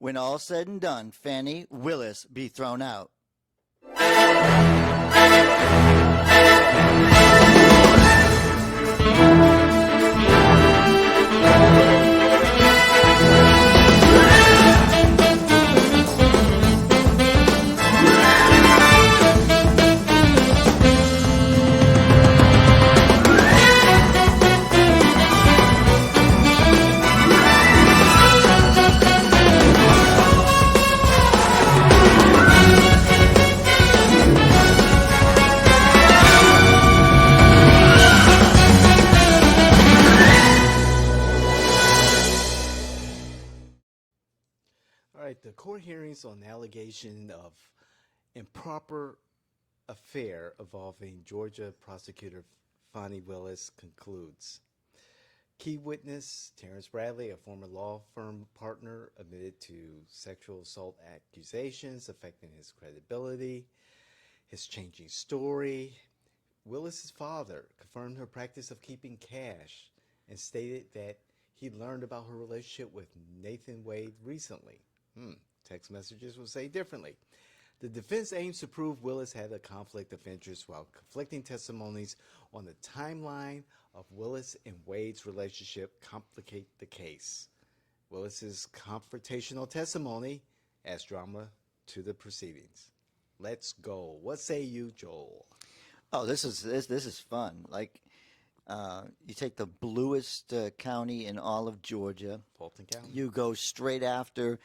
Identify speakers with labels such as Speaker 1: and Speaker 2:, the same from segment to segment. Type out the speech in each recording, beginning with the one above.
Speaker 1: When all said and done, Fani Willis be thrown out.
Speaker 2: All right, the court hearings on the allegation of improper affair involving Georgia prosecutor Fani Willis concludes. Key witness Terrence Bradley, a former law firm partner, admitted to sexual assault accusations affecting his credibility, his changing story. Willis's father confirmed her practice of keeping cash and stated that he learned about her relationship with Nathan Wade recently. Text messages will say differently. The defense aims to prove Willis had a conflict of interest while conflicting testimonies on the timeline of Willis and Wade's relationship complicate the case. Willis's confrontational testimony adds drama to the proceedings. Let's go. What say you, Joel?
Speaker 1: Oh, this is fun. Like, you take the bluest county in all of Georgia.
Speaker 2: Fulton County.
Speaker 1: You go straight after,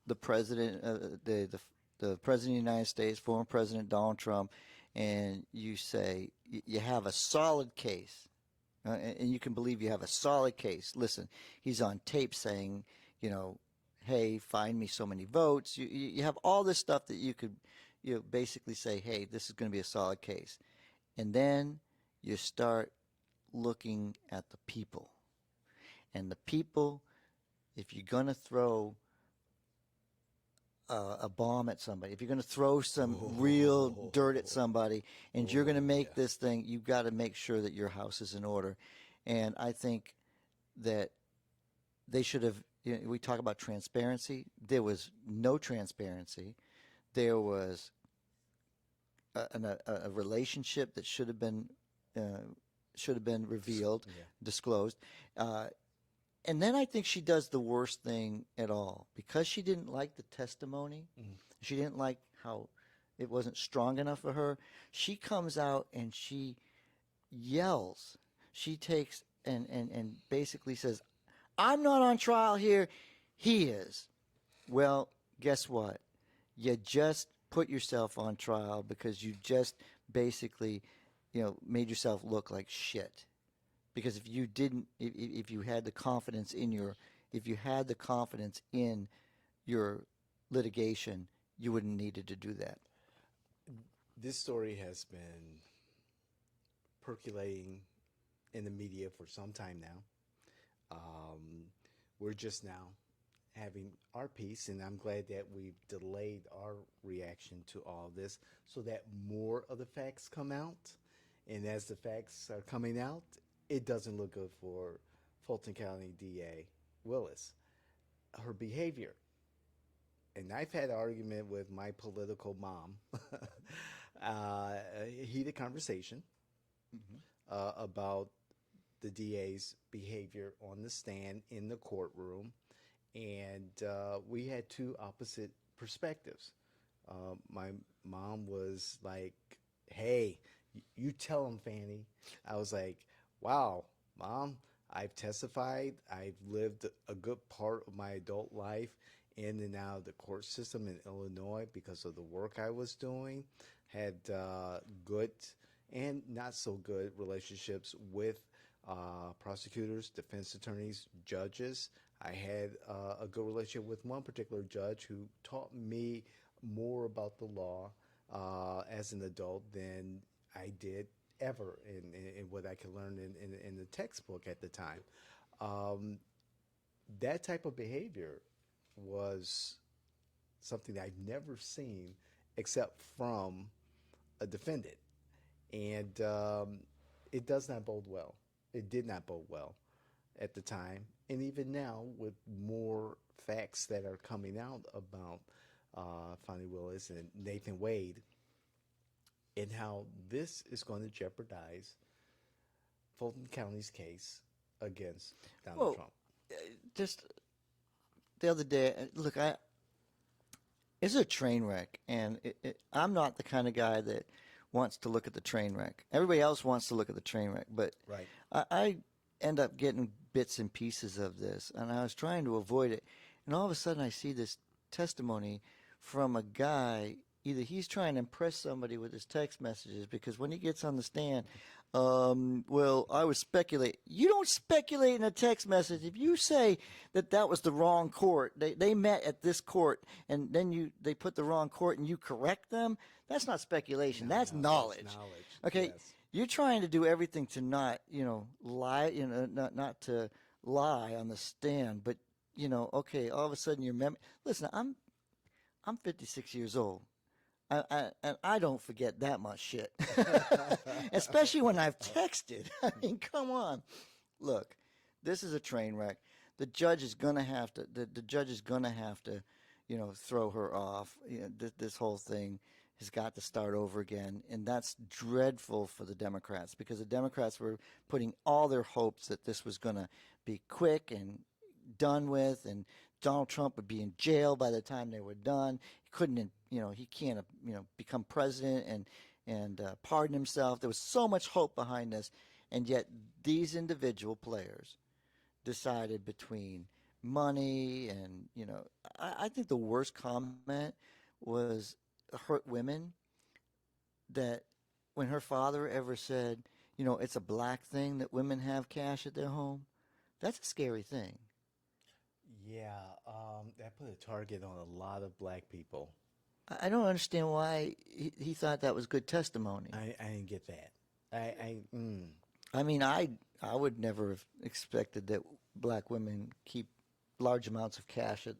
Speaker 1: the president, the president of the United States, former President Donald Trump, and you say you have a solid case, and you can believe you have a solid case. Listen, he's on tape saying, hey, find me so many votes. You have all this stuff that you could, basically say, hey, this is going to be a solid case, and then you start looking at the people, and the people, if you're going to throw a bomb at somebody, if you're going to throw some real dirt at somebody, and you're going to make this thing, you've got to make sure that your house is in order. And I think that they should have, we talk about transparency. There was no transparency. There was a relationship that should have been revealed, disclosed. And then I think she does the worst thing at all. Because she didn't like the testimony, she didn't like how it wasn't strong enough for her, she comes out and she yells. She takes and basically says, I'm not on trial here, he is. Well, guess what? You just put yourself on trial because you just basically, made yourself look like shit. Because if you didn't, if you had the confidence in your litigation, you wouldn't needed to do that.
Speaker 2: This story has been percolating in the media for some time now. We're just now having our piece, and I'm glad that we've delayed our reaction to all this so that more of the facts come out. And as the facts are coming out, it doesn't look good for Fulton County DA Willis. Her behavior, and I've had an argument with my political mom, a heated conversation about the DA's behavior on the stand in the courtroom, and we had two opposite perspectives. My mom was like, hey, you tell him, Fani. I was like, wow, Mom, I've testified. I've lived a good part of my adult life in and out of the court system in Illinois because of the work I was doing. Had good and not so good relationships with prosecutors, defense attorneys, judges. I had a good relationship with one particular judge who taught me more about the law as an adult than I did ever in what I could learn in the textbook at the time. That type of behavior was something I've never seen except from a defendant. And it does not bode well. It did not bode well. at the time, and even now with more facts that are coming out about Fani Willis and Nathan Wade, and how this is going to jeopardize Fulton County's case against Donald
Speaker 1: Well,
Speaker 2: Trump.
Speaker 1: just the other day, look, it's a train wreck, and I'm not the kind of guy that wants to look at the train wreck. Everybody else wants to look at the train wreck, but
Speaker 2: Right.
Speaker 1: I end up getting bits and pieces of this, and I was trying to avoid it. And all of a sudden, I see this testimony from a guy. Either he's trying to impress somebody with his text messages, because when he gets on the stand, well, I was speculating. You don't speculate in a text message. If you say that was the wrong court, they met at this court, and then they put the wrong court, and you correct them, that's not speculation. That's knowledge.
Speaker 2: That's knowledge.
Speaker 1: Okay,
Speaker 2: Yes.
Speaker 1: you're trying to do everything to not, lie, not to lie on the stand, but okay, all of a sudden your memory. Listen, I'm 56 years old. And I don't forget that much shit, especially when I've texted. I mean, come on. Look, this is a train wreck. The judge is gonna have to. The judge is gonna have to, throw her off. This whole thing has got to start over again, and that's dreadful for the Democrats, because the Democrats were putting all their hopes that this was gonna be quick and done with, and Donald Trump would be in jail by the time they were done. He couldn't, he can't, become president and pardon himself. There was so much hope behind this, and yet these individual players decided between money and, I think the worst comment was hurt women, that when her father ever said, it's a black thing that women have cash at their home. That's a scary thing.
Speaker 2: Yeah, that put a target on a lot of black people.
Speaker 1: I don't understand why he thought that was good testimony.
Speaker 2: I didn't get that.
Speaker 1: I mean, I would never have expected that black women keep large amounts of cash at,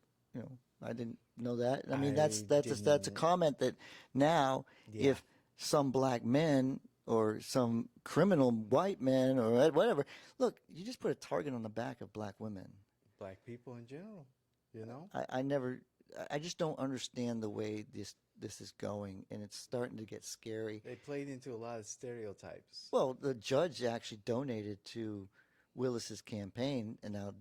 Speaker 1: I didn't know that. I mean, that's a comment that now,
Speaker 2: Yeah.
Speaker 1: if some black men or some criminal white men or whatever, look, you just put a target on the back of black women.
Speaker 2: Black people in general,
Speaker 1: I just don't understand the way this is going, and it's starting to get scary.
Speaker 2: They played into a lot of stereotypes.
Speaker 1: Well, the judge actually donated to Willis's campaign, and now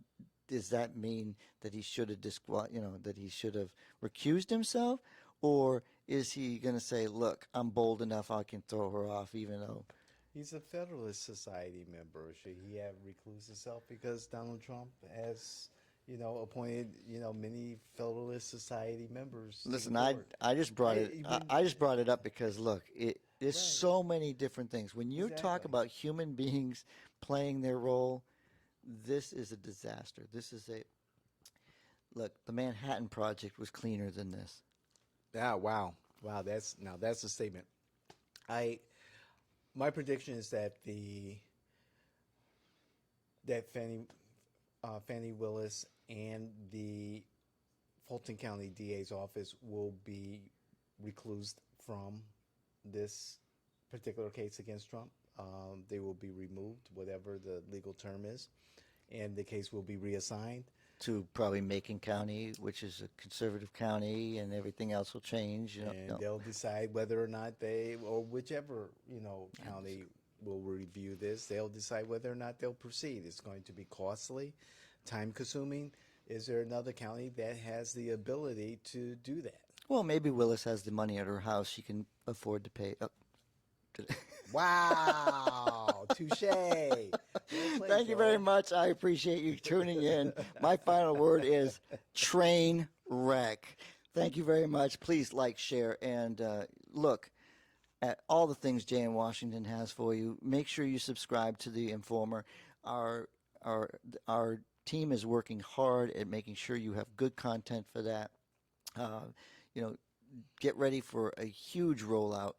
Speaker 1: does that mean that he should have that he should have recused himself, or is he going to say, "Look, I'm bold enough, I can throw her off," even though
Speaker 2: He's a Federalist Society member. Should he have reclused himself because Donald Trump has, appointed, many Federalist Society members?
Speaker 1: Listen, I just brought it up because look, there's so many different things. When you talk
Speaker 2: Exactly.
Speaker 1: about human beings playing their role, this is a disaster. Look, the Manhattan Project was cleaner than this.
Speaker 2: Yeah, wow. That's a statement. My prediction is that Fani Willis and the Fulton County DA's office will be reclused from this particular case against Trump. They will be removed, whatever the legal term is, and the case will be reassigned
Speaker 1: To probably Macon County, which is a conservative county, and everything else will change.
Speaker 2: and they'll decide whether or not or whichever county will review this, they'll decide whether or not they'll proceed. It's going to be costly, time consuming. Is there another county that has the ability to do that?
Speaker 1: Well, maybe Willis has the money at her house; she can afford to pay.
Speaker 2: Wow, touche.
Speaker 1: Thank you very much. I appreciate you tuning in. My final word is train wreck. Thank you very much. Please like, share, and look at all the things Jay in Washington has for you. Make sure you subscribe to the Informer. Our team is working hard at making sure you have good content for that. Get ready for a huge rollout.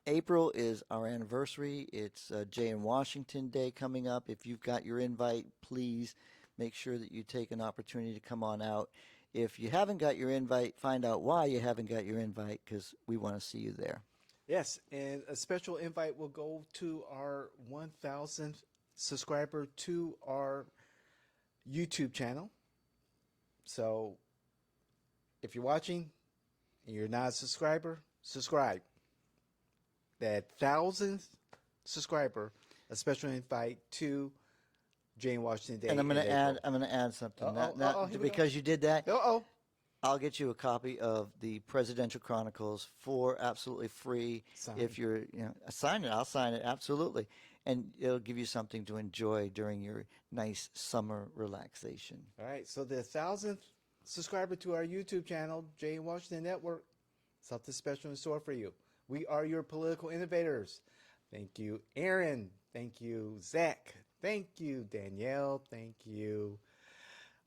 Speaker 1: April is our anniversary. It's Jay in Washington Day coming up. If you've got your invite, please make sure that you take an opportunity to come on out. If you haven't got your invite, find out why you haven't got your invite, because we want to see you there.
Speaker 2: Yes, and a special invite will go to our 1,000th subscriber to our YouTube channel. So if you're watching and you're not a subscriber, subscribe. That 1,000th subscriber, a special invite to Jane Washington Day.
Speaker 1: And I'm going
Speaker 2: in
Speaker 1: to add.
Speaker 2: April.
Speaker 1: I'm going to add something.
Speaker 2: Here we go.
Speaker 1: Because you did that,
Speaker 2: Uh-oh.
Speaker 1: I'll get you a copy of the Presidential Chronicles for absolutely free.
Speaker 2: Sign.
Speaker 1: If you're, sign it. I'll sign it absolutely, and it'll give you something to enjoy during your nice summer relaxation.
Speaker 2: All right. So the 1,000th subscriber to our YouTube channel, Jane Washington Network, something special in store for you. We are your political innovators. Thank you, Aaron. Thank you, Zach. Thank you, Danielle. Thank you,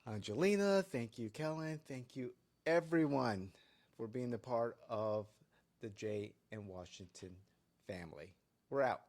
Speaker 2: Angelina. Thank you, Kellen. Thank you, everyone, for being a part of the Jay and Washington family. We're out.